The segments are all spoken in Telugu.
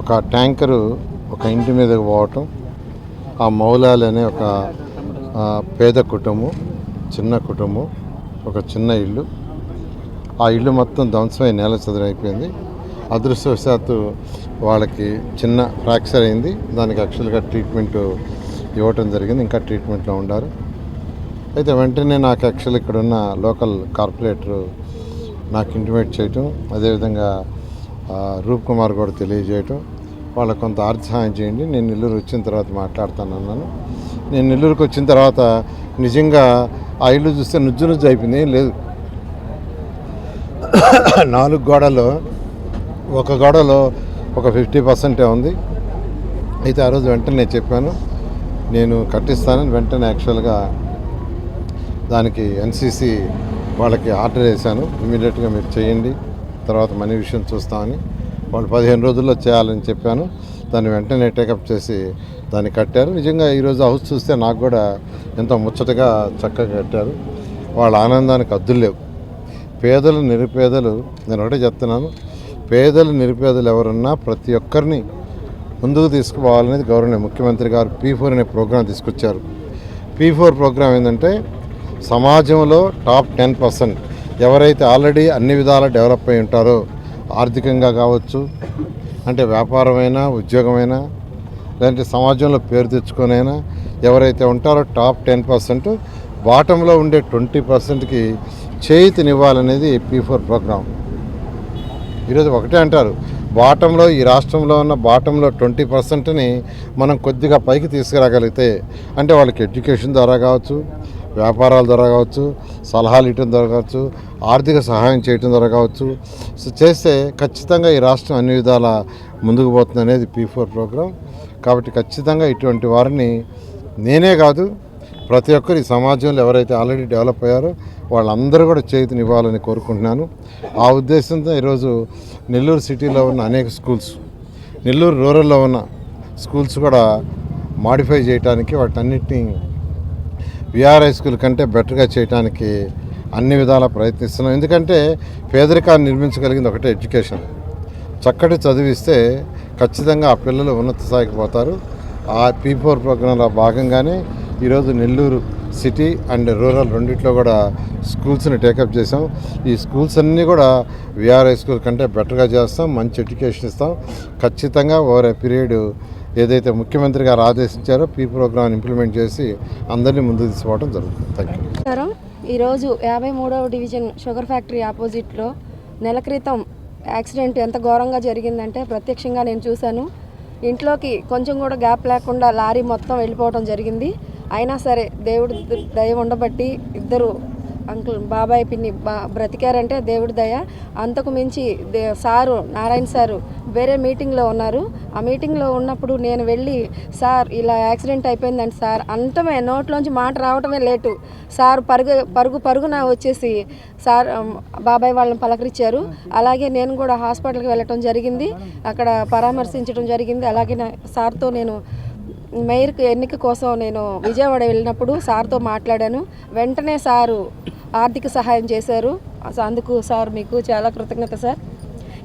ఒక ట్యాంకరు ఒక ఇంటి మీదకి పోవటం, ఆ మౌలాలి అనే ఒక పేద కుటుంబం, చిన్న కుటుంబం, ఒక చిన్న ఇల్లు, ఆ ఇల్లు మొత్తం ధ్వంసమై నేల చదురైపోయింది. అదృష్టవశాత్తు వాళ్ళకి చిన్న ఫ్రాక్చర్ అయింది. దానికి యాక్చువల్గా ట్రీట్మెంట్ ఇవ్వటం జరిగింది, ఇంకా ట్రీట్మెంట్లో ఉన్నారు. అయితే వెంటనే నాకు యాక్చువల్ ఇక్కడ ఉన్న లోకల్ కార్పొరేటర్ నాకు ఇంటిమేట్ చేయటం, అదేవిధంగా రూప్ కుమార్ కూడా తెలియజేయటం, వాళ్ళకు కొంత ఆర్థిక సహాయం చేయండి, నేను నెల్లూరు వచ్చిన తర్వాత మాట్లాడతానన్నాను. నేను నెల్లూరుకి వచ్చిన తర్వాత నిజంగా ఆ ఇల్లు చూస్తే నుజ్జు అయిపోయింది, ఏం లేదు. 4 గోడలు, ఒక గోడలో ఒక 50% ఉంది. అయితే ఆ రోజు వెంటనే నేను చెప్పాను, నేను కట్టిస్తానని. వెంటనే యాక్చువల్గా దానికి ఎన్సీసీ వాళ్ళకి ఆర్డర్ వేశాను, ఇమీడియట్గా మీరు చేయండి, తర్వాత మనీ విషయం చూస్తామని. వాళ్ళు 15 రోజుల్లో చేయాలని చెప్పాను. దాన్ని వెంటనే టేకప్ చేసి దాన్ని కట్టారు. నిజంగా ఈరోజు హౌస్ చూస్తే నాకు కూడా ఎంతో ముచ్చటగా చక్కగా కట్టారు. వాళ్ళ ఆనందానికి అద్దులు లేవు. పేదలు నిరుపేదలు, నేను ఒకటే చెప్తున్నాను, పేదలు నిరుపేదలు ఎవరున్నా ప్రతి ఒక్కరిని ముందుకు తీసుకుపోవాలనేది గౌరవనీయ ముఖ్యమంత్రి గారు P4 అనే ప్రోగ్రాం తీసుకొచ్చారు. P4 ప్రోగ్రాం ఏంటంటే సమాజంలో టాప్ 10% ఎవరైతే ఆల్రెడీ అన్ని విధాల డెవలప్ అయి ఉంటారో, ఆర్థికంగా కావచ్చు, అంటే వ్యాపారమైనా, ఉద్యోగమైనా, లేదంటే సమాజంలో పేరు తెచ్చుకొనైనా ఎవరైతే ఉంటారో టాప్ 10%, బాటంలో ఉండే 20%కి చేయూతనివ్వాలనేది P4 ప్రోగ్రాం. ఈరోజు ఒకటే అంటారు, బాటంలో, ఈ రాష్ట్రంలో ఉన్న బాటంలో 20%ని మనం కొద్దిగా పైకి తీసుకురాగలిగితే, అంటే వాళ్ళకి ఎడ్యుకేషన్ ద్వారా కావచ్చు, వ్యాపారాల ద్వారా కావచ్చు, సలహాలు ఇవ్వడం ద్వారా కావచ్చు, ఆర్థిక సహాయం చేయడం ద్వారా కావచ్చు, సో చేస్తే ఖచ్చితంగా ఈ రాష్ట్రం అన్ని విధాల ముందుకు పోతుంది అనేది P4 ప్రోగ్రాం. కాబట్టి ఖచ్చితంగా ఇటువంటి వారిని నేనే కాదు, ప్రతి ఒక్కరు ఈ సమాజంలో ఎవరైతే ఆల్రెడీ డెవలప్ అయ్యారో వాళ్ళందరూ కూడా చేయూతనివ్వాలని కోరుకుంటున్నాను. ఆ ఉద్దేశంతో ఈరోజు నెల్లూరు సిటీలో ఉన్న అనేక స్కూల్స్, నెల్లూరు రూరల్లో ఉన్న స్కూల్స్ కూడా మాడిఫై చేయడానికి, వాటన్నిటిని విఆర్ఐ స్కూల్ కంటే బెటర్గా చేయడానికి అన్ని విధాల ప్రయత్నిస్తున్నాం. ఎందుకంటే పేదరికాన్ని నిర్మించగలిగింది ఒకటే ఎడ్యుకేషన్. చక్కటి చదివిస్తే ఖచ్చితంగా ఆ పిల్లలు ఉన్నత స్థాయికి పోతారు. ఆ P4 ప్రోగ్రాంలో భాగంగానే ఈరోజు నెల్లూరు సిటీ అండ్ రూరల్ రెండిట్లో కూడా స్కూల్స్ని టేకప్ చేసాం. ఈ స్కూల్స్ అన్నీ కూడా విఆర్ఐ స్కూల్ కంటే బెటర్గా చేస్తాం, మంచి ఎడ్యుకేషన్ ఇస్తాం. ఖచ్చితంగా ఓవర్ ఏ పీరియడ్ ఏదైతే ముఖ్యమంత్రి గారు ఆదేశించారో P ప్రోగ్రామ్ ఇంప్లిమెంట్ చేసి అందరినీ ముందుకు తీసుకోవడం జరుగుతుంది. Thank you. ఈరోజు 53వ డివిజన్ షుగర్ ఫ్యాక్టరీ ఆపోజిట్లో నెల క్రితం యాక్సిడెంట్ ఎంత ఘోరంగా జరిగిందంటే ప్రత్యక్షంగా నేను చూశాను. ఇంట్లోకి కొంచెం కూడా గ్యాప్ లేకుండా లారీ మొత్తం వెళ్ళిపోవడం జరిగింది. అయినా సరే దేవుడు దయ ఉండబట్టి ఇద్దరు అంకుల్ బాబాయ్ పిన్ని బ్రతికారంటే దేవుడి దయ. అంతకు మించి సారు నారాయణ సారు వేరే మీటింగ్లో ఉన్నారు. ఆ మీటింగ్లో ఉన్నప్పుడు నేను వెళ్ళి, సార్ ఇలా యాక్సిడెంట్ అయిపోయిందండి సార్ అంతమే, నోట్లోంచి మాట రావటమే లేటు. సార్ పరుగున వచ్చేసి సార్ బాబాయ్ వాళ్ళని పలకరించారు. అలాగే నేను కూడా హాస్పిటల్కి వెళ్ళటం జరిగింది, అక్కడ పరామర్శించడం జరిగింది. అలాగే సార్తో నేను మేయర్కి ఎన్నిక కోసం నేను విజయవాడ వెళ్ళినప్పుడు సార్తో మాట్లాడాను. వెంటనే సారు ఆర్థిక సహాయం చేశారు. అందుకు సార్ మీకు చాలా కృతజ్ఞత సార్.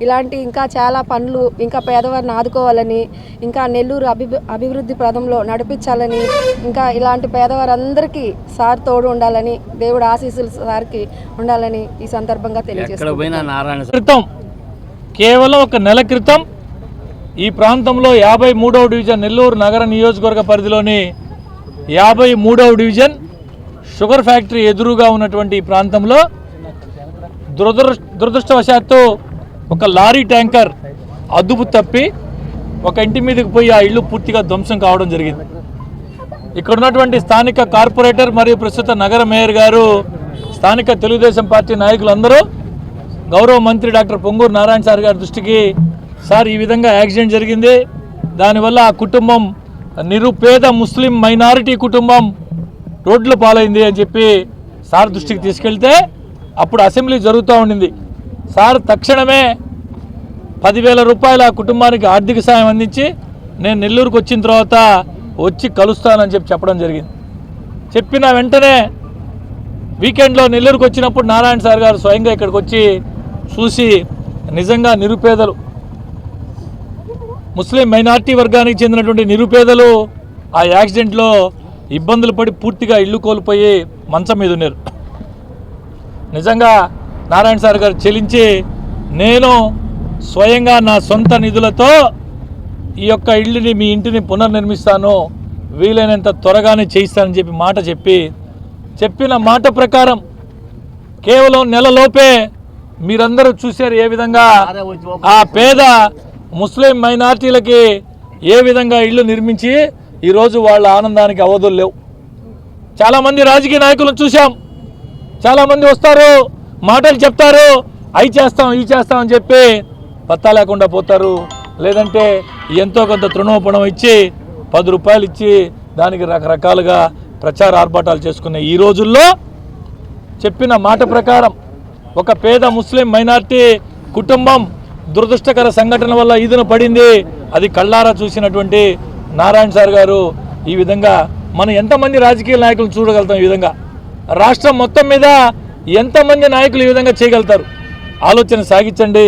ఇలాంటి ఇంకా చాలా పనులు, ఇంకా పేదవారిని ఆదుకోవాలని, ఇంకా నెల్లూరు అభివృద్ధి పదంలో నడిపించాలని, ఇంకా ఇలాంటి పేదవారందరికీ సార్ తోడు ఉండాలని, దేవుడు ఆశీస్సులు సార్కి ఉండాలని ఈ సందర్భంగా తెలియజేస్తున్నాను. కేవలం ఒక నెల క్రితం ఈ ప్రాంతంలో 53వ డివిజన్ నెల్లూరు నగర నియోజకవర్గ పరిధిలోని 53వ డివిజన్ షుగర్ ఫ్యాక్టరీ ఎదురుగా ఉన్నటువంటి ఈ ప్రాంతంలో దురదృష్టవశాత్తు ఒక లారీ ట్యాంకర్ అదుపు తప్పి ఒక ఇంటి మీదకి పోయి ఆ ఇల్లు పూర్తిగా ధ్వంసం కావడం జరిగింది. ఇక్కడ ఉన్నటువంటి స్థానిక కార్పొరేటర్ మరియు ప్రస్తుత నగర మేయర్ గారు, స్థానిక తెలుగుదేశం పార్టీ నాయకులందరూ గౌరవ మంత్రి డాక్టర్ పొంగూరు నారాయణ సార్ గారి దృష్టికి, సార్ ఈ విధంగా యాక్సిడెంట్ జరిగింది, దానివల్ల ఆ కుటుంబం నిరుపేద ముస్లిం మైనారిటీ కుటుంబం రోడ్ల పాలైంది అని చెప్పి సార్ దృష్టికి తీసుకెళ్తే అప్పుడు అసెంబ్లీ జరుగుతూ ఉండింది. సార్ తక్షణమే 10,000 రూపాయల ఆ కుటుంబానికి ఆర్థిక సాయం అందించి నేను నెల్లూరుకు వచ్చిన తర్వాత వచ్చి కలుస్తానని చెప్పడం జరిగింది. చెప్పిన వెంటనే వీకెండ్లో నెల్లూరుకు వచ్చినప్పుడు నారాయణ సార్ గారు స్వయంగా ఇక్కడికి వచ్చి చూసి నిజంగా నిరుపేదలు, ముస్లిం మైనార్టీ వర్గానికి చెందినటువంటి నిరుపేదలు ఆ యాక్సిడెంట్లో ఇబ్బందులు పడి పూర్తిగా ఇల్లు కోల్పోయి మంచం మీద ఉన్నారు. నిజంగా నారాయణ సార్ గారు చెల్లించి నేను స్వయంగా నా సొంత నిధులతో ఈ యొక్క ఇల్లుని మీ ఇంటిని పునర్నిర్మిస్తాను, వీలైనంత త్వరగానే చేయిస్తానని చెప్పి మాట చెప్పిన మాట ప్రకారం కేవలం నెలలోపే మీరందరూ చూశారు ఏ విధంగా ఆ పేద ముస్లిం మైనార్టీలకి ఏ విధంగా ఇళ్ళు నిర్మించి ఈరోజు వాళ్ళ ఆనందానికి అవధులు లేవు. చాలామంది రాజకీయ నాయకులను చూసాం, చాలామంది వస్తారు, మాటలు చెప్తారు, అవి చేస్తాం ఇవి చేస్తామని చెప్పి పత్తా లేకుండా పోతారు. లేదంటే ఎంతో కొంత తృణోపణం ఇచ్చి 10 రూపాయలు ఇచ్చి దానికి రకరకాలుగా ప్రచార ఆర్భాటాలు చేసుకునే ఈ రోజుల్లో చెప్పిన మాట ప్రకారం ఒక పేద ముస్లిం మైనార్టీ కుటుంబం దురదృష్టకర సంఘటన వల్ల ఈదున పడింది. అది కళ్ళారా చూసినటువంటి నారాయణ సార్ గారు ఈ విధంగా మనం ఎంతమంది రాజకీయ నాయకులు చూడగలుగుతాం, ఈ విధంగా రాష్ట్రం మొత్తం మీద ఎంతమంది నాయకులు ఈ విధంగా చేయగలుగుతారు? ఆలోచన సాగించండి.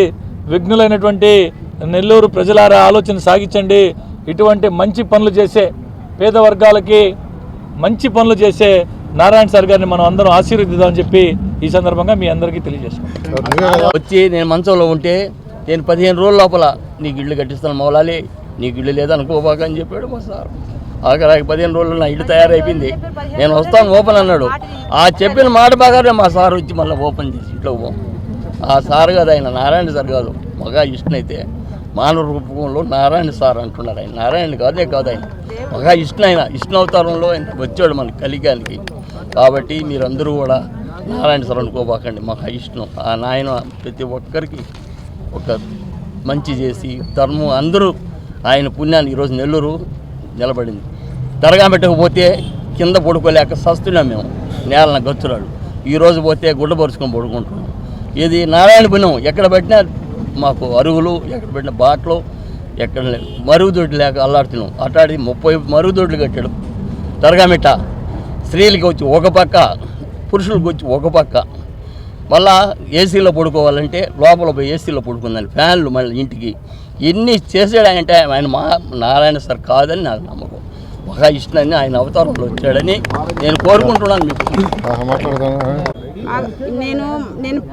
విఘ్నులైనటువంటి నెల్లూరు ప్రజలారా ఆలోచన సాగించండి. ఇటువంటి మంచి పనులు చేసే పేద వర్గాలకి మంచి పనులు చేసే నారాయణ సార్ గారిని మనం అందరం ఆశీర్వదిద్దామని చెప్పి ఈ సందర్భంగా మీ అందరికీ తెలియజేసుకుంటాం. వచ్చి నేను మంచంలో ఉంటే నేను 15 రోజుల లోపల నీకు ఇల్లు కట్టిస్తాను మౌలాలి, నీకు ఇల్లు లేదనుకోబాక అని చెప్పాడు మా సార్. ఆఖరికి 15 రోజులు నా ఇల్లు తయారైపోయింది, నేను వస్తాను ఓపెన్ అన్నాడు. ఆ చెప్పిన మాట బాగానే మా సార్ వచ్చి మళ్ళీ ఓపెన్ చేసి ఇంట్లో పో. ఆ సార్ కాదు ఆయన, నారాయణ సార్ కాదు, మగ ఇష్టనైతే మానవ రూపంలో నారాయణ సార్ అంటున్నారు. ఆయన నారాయణ కాదే కాదు, ఆయన మగ ఇష్టం, ఆయన ఇష్టం అవతారంలో ఆయన వచ్చాడు మన కలిగానికి. కాబట్టి మీరందరూ కూడా నారాయణ సార్ అనుకోబాకండి, మాకు ఇష్టం. ఆ నాయన ప్రతి ఒక్కరికి ఒక మంచి చేసి ధర్మం అందరూ ఆయన పుణ్యాన్ని ఈరోజు నెల్లూరు నిలబడింది. దర్గా పెట్టకపోతే కింద పడుకోలేక సస్తున్నాం మేము, నేలన గచ్చురాడు. ఈరోజు పోతే గుడ్డ పరుచుకొని పడుకుంటున్నాం. ఇది నారాయణ పుణ్యం. ఎక్కడ పెట్టినా మాకు అరుగులు, ఎక్కడ పెట్టిన బాటలు, ఎక్కడ మరుగుదొడ్లు లేక అల్లాడుతున్నాం. అట్లాంటి 30 మరుగుదొడ్లు కట్టాడు దర్గా మిట్ట. స్త్రీలకి వచ్చి ఒక పక్క, పురుషులకు వచ్చి ఒక పక్క. మళ్ళా ఏసీలో పడుకోవాలంటే లోపల పోయి ఏసీలో పడుకుందని, ఫ్యాన్లు మళ్ళీ ఇంటికి ఎన్ని చేసాడంటే ఆయన నారాయణ సార్ కాదని నాకు నమ్మకం. ఒక ఇష్టాన్ని ఆయన అవతారంలో వచ్చాడని నేను కోరుకుంటున్నాను. నేను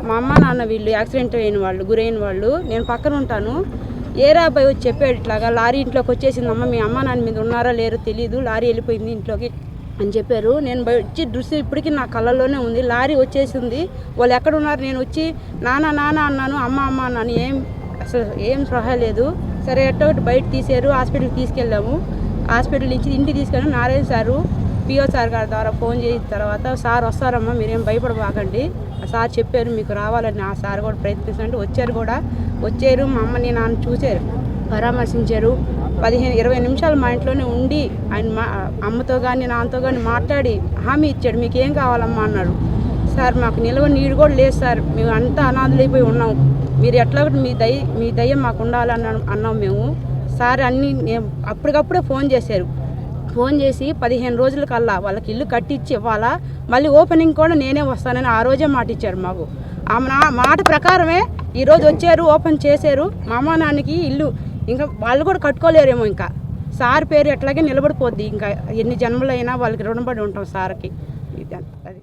మా అమ్మ నాన్న వీళ్ళు యాక్సిడెంట్ అయిన వాళ్ళు, గురైన వాళ్ళు, నేను పక్కన ఉంటాను. ఏరా అబ్బాయి వచ్చి చెప్పాడు ఇట్లాగా లారీ ఇంట్లోకి వచ్చేసిందమ్మ, మీ అమ్మ నాన్న మీద ఉన్నారా లేరో తెలియదు, లారీ వెళ్ళిపోయింది ఇంట్లోకి అని చెప్పారు. నేను వచ్చి దృష్టి ఇప్పటికీ నా కళ్ళల్లోనే ఉంది. లారీ వచ్చేసింది, వాళ్ళు ఎక్కడ ఉన్నారు? నేను వచ్చి నాన్న అన్నాను, అమ్మ అన్నాను. అసలు ఏం సహాయం లేదు. సరే ఎట్టో ఒకటి బయట తీసారు, హాస్పిటల్కి తీసుకెళ్ళాము. హాస్పిటల్ నుంచి ఇంటికి తీసుకెళ్ళాము. నారాయణ సారు పిఓ సార్ గారి ద్వారా ఫోన్ చేసిన తర్వాత సార్ వస్తారమ్మా, మీరేం భయపడబాకండి, ఆ సార్ చెప్పారు మీకు రావాలని. ఆ సార్ కూడా ప్రయత్నిస్తుంటే వచ్చారు కూడా. వచ్చారు, మా అమ్మని నాన్న చూశారు, పరామర్శించారు. 15-20 నిమిషాలు మా ఇంట్లోనే ఉండి ఆయన అమ్మతో కానీ నాన్నతో కానీ మాట్లాడి హామీ ఇచ్చాడు, మీకు ఏం కావాలమ్మా అన్నాడు. సార్ మాకు నిల్వ నీడు కూడా లేదు సార్, మేము అంతా అనాథలైపోయి ఉన్నాం, మీరు ఎట్లా మీ దయ్యం మాకు ఉండాలని అన్నాం మేము. సార్ అన్నీ అప్పటికప్పుడే ఫోన్ చేశారు. ఫోన్ చేసి 15 రోజుల కల్లా వాళ్ళకి ఇల్లు కట్టించి ఇవ్వాలా, మళ్ళీ ఓపెనింగ్ కూడా నేనే వస్తానని ఆ రోజే మాట ఇచ్చారు మాకు. ఆ మాట ప్రకారమే ఈరోజు వచ్చారు, ఓపెన్ చేశారు. మా అమ్మ నాన్నకి ఇల్లు ఇంకా వాళ్ళు కూడా కట్టుకోలేరేమో. ఇంకా సార్ పేరు ఎట్లాగే నిలబడిపోద్ది, ఇంకా ఎన్ని జన్మలైనా వాళ్ళకి రుణపడి ఉంటాం సార్కి. అది